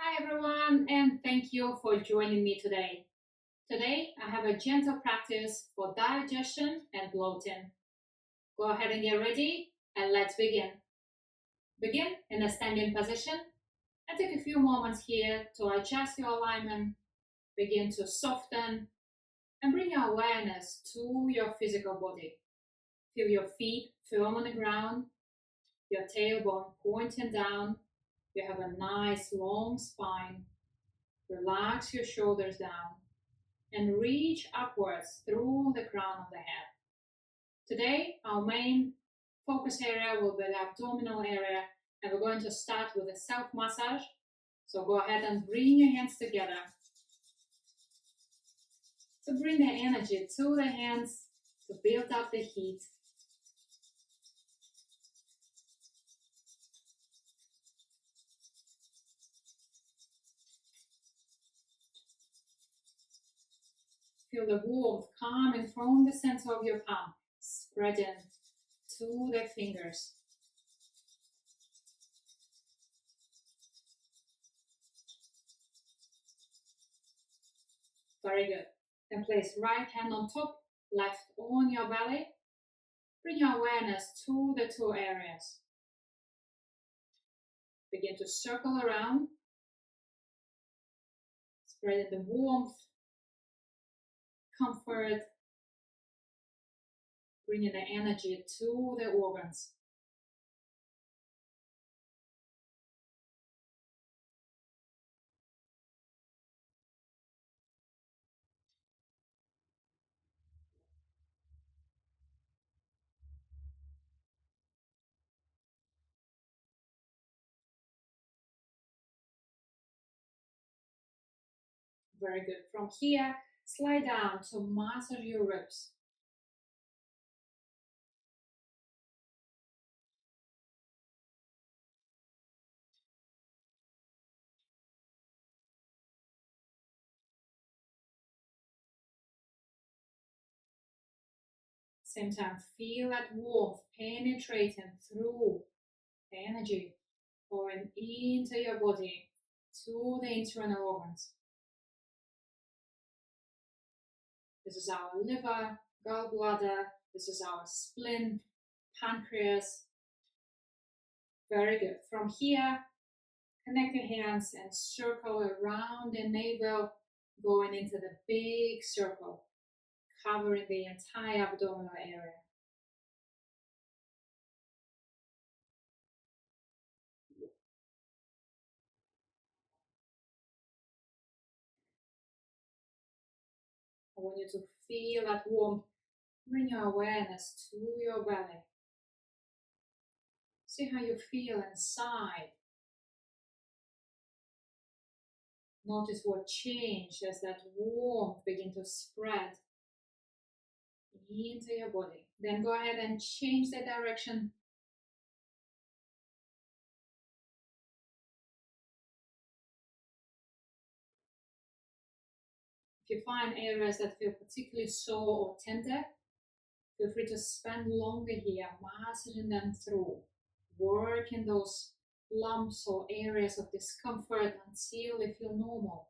Hi everyone, and thank you for joining me today. Today I have a gentle practice for digestion and bloating. Go ahead and get ready and let's begin. Begin in a standing position and take a few moments here to adjust your alignment, begin to soften and bring your awareness to your physical body. Feel your feet firm on the ground, your tailbone pointing down. You have a nice long spine. Relax your shoulders down and reach upwards through the crown of the head. Today, our main focus area will be the abdominal area, and we're going to start with a self-massage. So go ahead and bring your hands together. So bring the energy to the hands to build up the heat. Feel the warmth coming from the center of your palm, spreading to the fingers. Very good. Then place right hand on top, left on your belly. Bring your awareness to the two areas. Begin to circle around, spreading the warmth, comfort, bringing the energy to the organs. Very good. From here, slide down to massage your ribs. Same time, feel that warmth penetrating through the energy, pouring into your body, to the internal organs. This is our liver, gallbladder, this is our spleen, pancreas. Very good. From here, connect your hands and circle around the navel, going into the big circle, covering the entire abdominal area. I want you to feel that warmth. Bring your awareness to your belly. See how you feel inside. Notice what changed as that warmth begins to spread into your body. Then go ahead and change the direction. If you find areas that feel particularly sore or tender, feel free to spend longer here, massaging them through, working those lumps or areas of discomfort until they feel normal.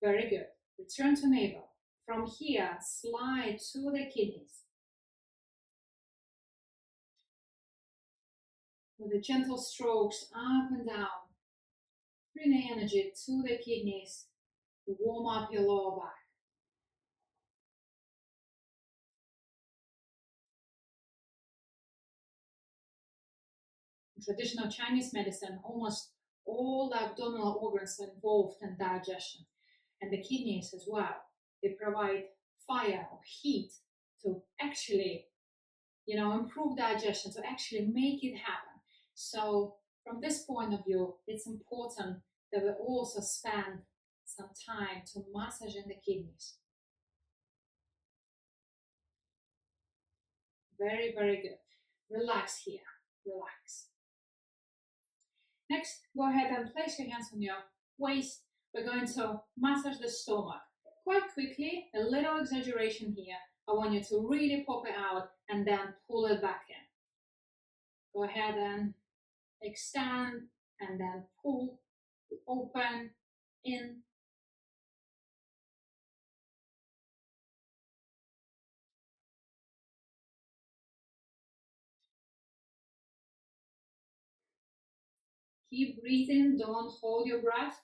Very good. Return to navel. From here, slide to the kidneys. With the gentle strokes up and down, bring the energy to the kidneys to warm up your lower back. In traditional Chinese medicine, almost all the abdominal organs are involved in digestion, and the kidneys as well. They provide fire or heat to actually, improve digestion, to actually make it happen. So from this point of view, it's important that we also spend some time to massaging the kidneys. Very, very good. Relax here. Relax. Next, go ahead and place your hands on your waist. We're going to massage the stomach quite quickly. A little exaggeration here. I want you to really pop it out and then pull it back in. Go ahead and extend, and then pull, open, in. Keep breathing, don't hold your breath.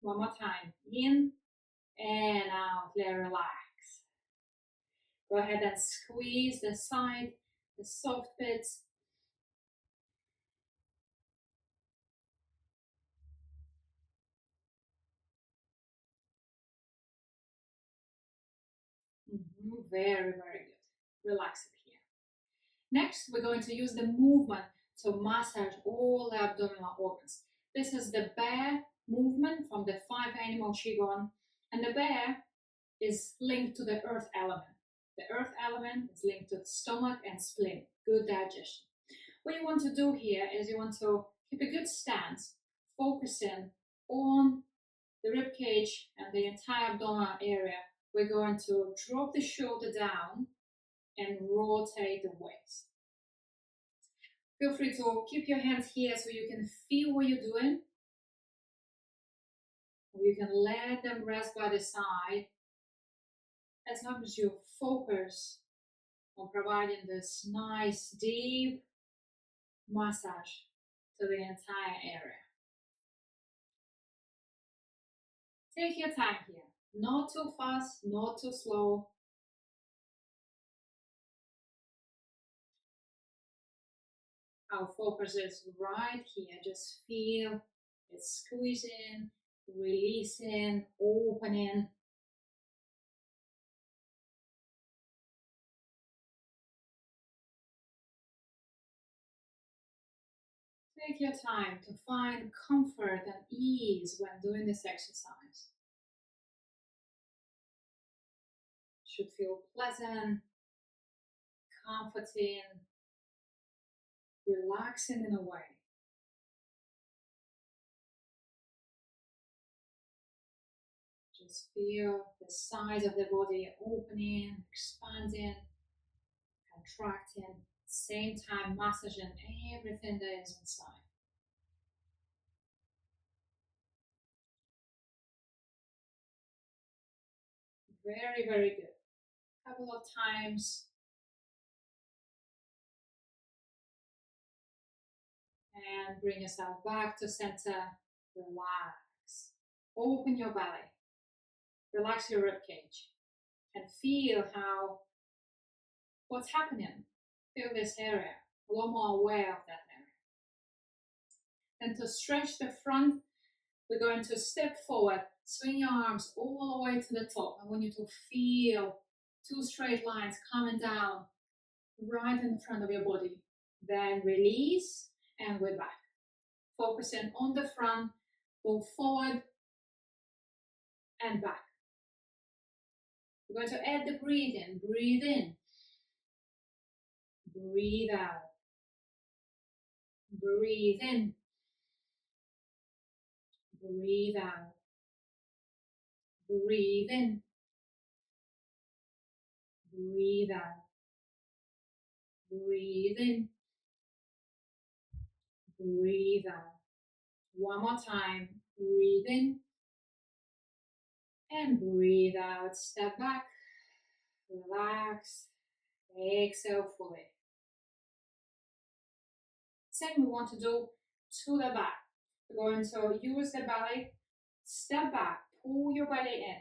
One more time, in and out, relax. Go ahead and squeeze the side, the soft bits. Very, very good. Relax it here. Next, we're going to use the movement to massage all the abdominal organs. This is the bear movement from the 5 animal Qigong, and the bear is linked to the earth element. The earth element is linked to the stomach and spleen, good digestion. What you want to do here is you want to keep a good stance, focusing on the rib cage and the entire abdominal area. We're going to drop the shoulder down and rotate the waist. Feel free to keep your hands here so you can feel what you're doing. Or you can let them rest by the side as long as you focus on providing this nice deep massage to the entire area. Take your time here, not too fast, not too slow. Our focus is right here. Just feel it squeezing, releasing, opening. Take your time to find comfort and ease when doing this exercise. It should feel pleasant, comforting, relaxing in a way. Just feel the sides of the body opening, expanding, contracting, at the same time massaging everything that is inside. Very, very good. A couple of times. And bring yourself back to center. Relax. Open your belly. Relax your rib cage. And feel how, what's happening. Feel this area. A lot more aware of that area. And to stretch the front, we're going to step forward, swing your arms all the way to the top. I want you to feel 2 straight lines coming down right in the front of your body. Then release, and we're back. Focusing on the front, go forward and back. We're going to add the breathing. Breathe in. Breathe out. Breathe in. Breathe out. Breathe in. Breathe out. Breathe in. Breathe out. One more time. Breathe in. And breathe out. Step back. Relax. Exhale fully. Same we want to do to the back. We're going to use the belly. Step back. Pull your belly in.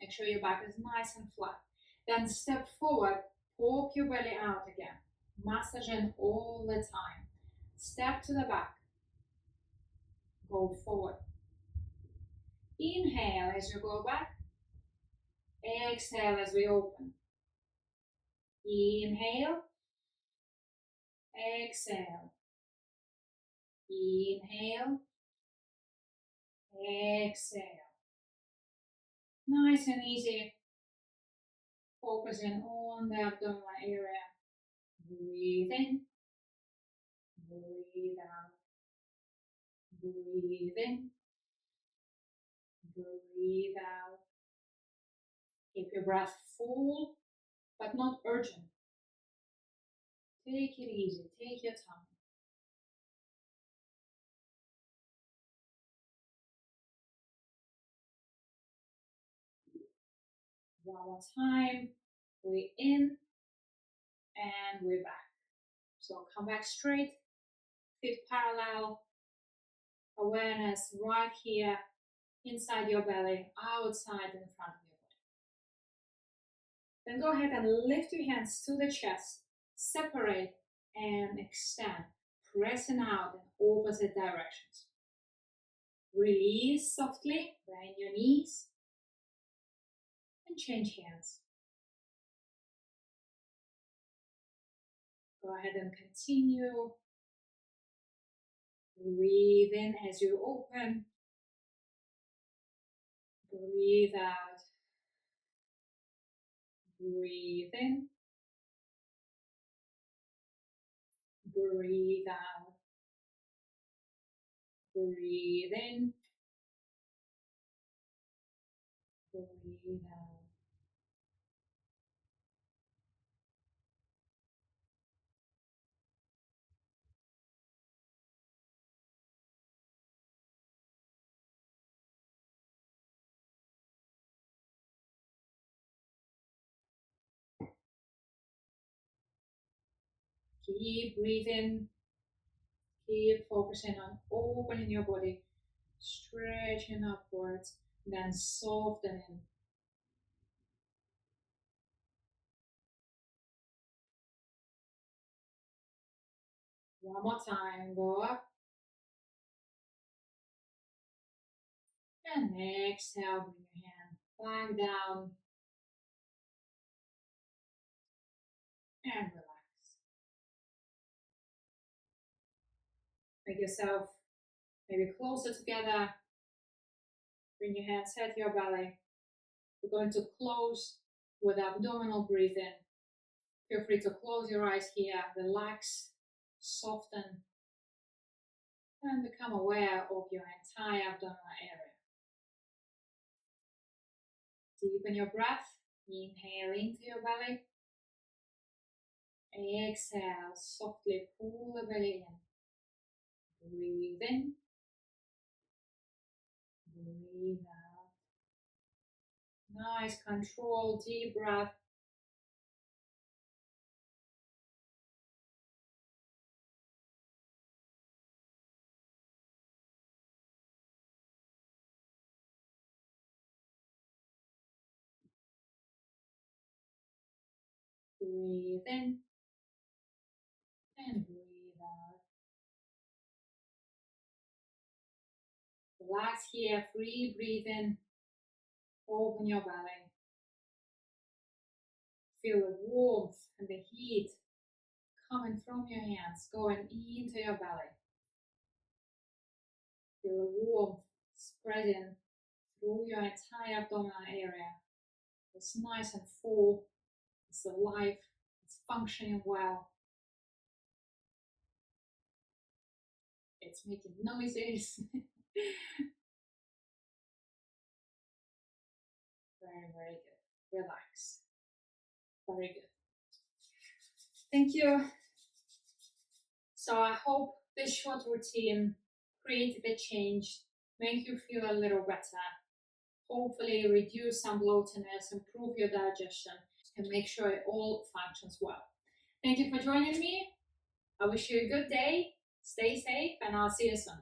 Make sure your back is nice and flat. Then step forward. Poke your belly out again. Massaging all the time. Step to the back. Go forward. Inhale as you go back. Exhale as we open. Inhale. Exhale. Inhale. Exhale. Nice and easy. Focusing on the abdominal area. Breathe in. Breathe out. Breathe in. Breathe out. Keep your breath full, but not urgent. Take it easy. Take your time. One more time. We're in and we're back. So come back straight, feet parallel, awareness right here, inside your belly, outside in front of your body. Then go ahead and lift your hands to the chest, separate and extend, pressing out in opposite directions. Release softly, bend your knees, and change hands. Go ahead and continue. Breathe in as you open. Breathe out. Breathe in. Breathe out. Breathe in. Breathe out. Keep breathing. Keep focusing on opening your body, stretching upwards, then softening. One more time, go up. And exhale, bring your hand back down. And relax. Make yourself maybe closer together. Bring your hands at your belly. We're going to close with abdominal breathing. Feel free to close your eyes here, relax, soften, and become aware of your entire abdominal area. Deepen your breath. Inhale into your belly. Exhale, softly pull the belly in. Breathe in. Breathe out. Nice, controlled, deep breath. Breathe in. And breathe out. Relax here, free breathing. Open your belly. Feel the warmth and the heat coming from your hands, going into your belly. Feel the warmth spreading through your entire abdominal area. It's nice and full. It's alive. It's functioning well. It's making noises. Very, very good. Relax. Very good. Thank you. So I hope this short routine created a change, make you feel a little better, hopefully reduce some bloatiness, improve your digestion, and make sure it all functions well. Thank you for joining me. I wish you a good day, stay safe, and I'll see you soon.